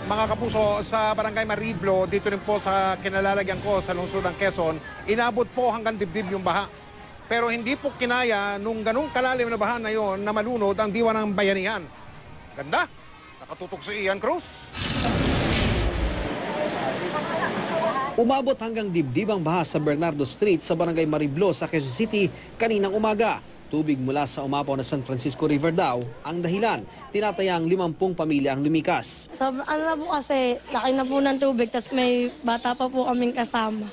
Mga kapuso, sa Barangay Mariblo, dito rin po sa kinalalagyan ko sa lungsod ng Quezon, inabot po hanggang dibdib yung baha. Pero hindi po kinaya nung ganung kalalim na baha na yon na malunod ang diwa ng bayanihan. Ganda! Nakatutok si Ian Cruz. Umabot hanggang dibdib ang baha sa Bernardo Street sa Barangay Mariblo sa Quezon City kaninang umaga. Tubig mula sa umapaw na San Francisco River daw ang dahilan. Tinatayang 50 pamilya ang lumikas. Sobrang ano na po kasi, laki na po ng tubig, tapos may bata pa po kaming kasama.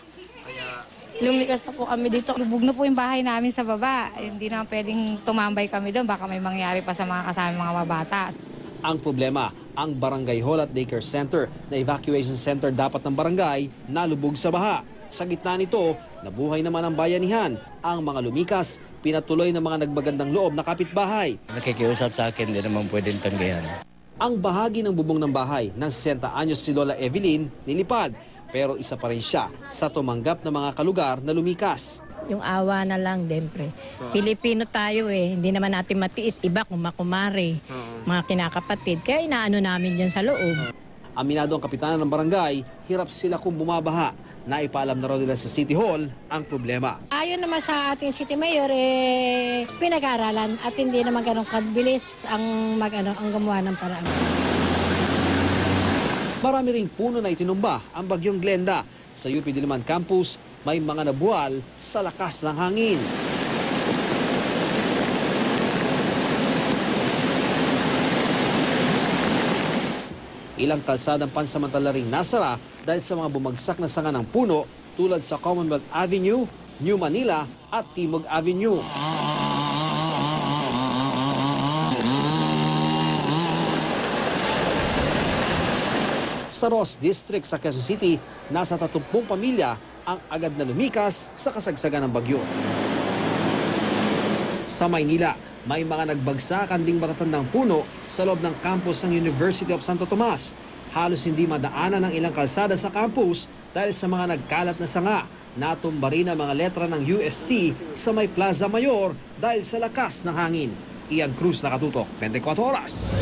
Lumikas na po kami dito. Lubog na po yung bahay namin sa baba. Hindi na pwedeng tumambay kami doon. Baka may mangyari pa sa mga kasama mga bata. Ang problema, ang Barangay Hall at Daycare Center na evacuation center dapat ng barangay nalubog sa baha. Sa gitna nito, nabuhay naman ang bayanihan. Ang mga lumikas, pinatuloy ng mga nagbagandang loob na kapitbahay. Nakikiusap sa akin, hindi naman pwedeng tanggihan. Ang bahagi ng bubong ng bahay ng 60 anyos si Lola Evelyn nilipad. Pero isa pa rin siya sa tumanggap ng mga kalugar na lumikas. Yung awa na lang, dempre. Pilipino tayo hindi naman natin matiis. Iba kumakumari, mga kinakapatid. Kaya inaano namin yan sa loob. Aminado ang kapitana ng barangay, hirap sila kung bumabaha. Naipaalam na raw nila sa City Hall ang problema. Ayon naman sa ating City Mayor, pinag-aaralan at hindi naman ganun kabilis ang gumawa ng paraan. Marami ring puno na itinumba ang bagyong Glenda. Sa UP Diliman Campus, may mga nabuwal sa lakas ng hangin. Ilang kalsadang pansamantala ring nasara dahil sa mga bumagsak na sanga ng puno tulad sa Commonwealth Avenue, New Manila at Timog Avenue. Sa Ross District sa Quezon City, nasa 30 pamilya ang agad na lumikas sa kasagsagan ng bagyo. Sa Maynila, may mga nagbagsakan ding matatandang puno sa loob ng campus ng University of Santo Tomas. Halos hindi madaanan ang ilang kalsada sa campus dahil sa mga nagkalat na sanga. Natumba rin ang mga letra ng UST sa may Plaza Mayor dahil sa lakas ng hangin. Ian Cruz, Nakatutok, 24 Oras.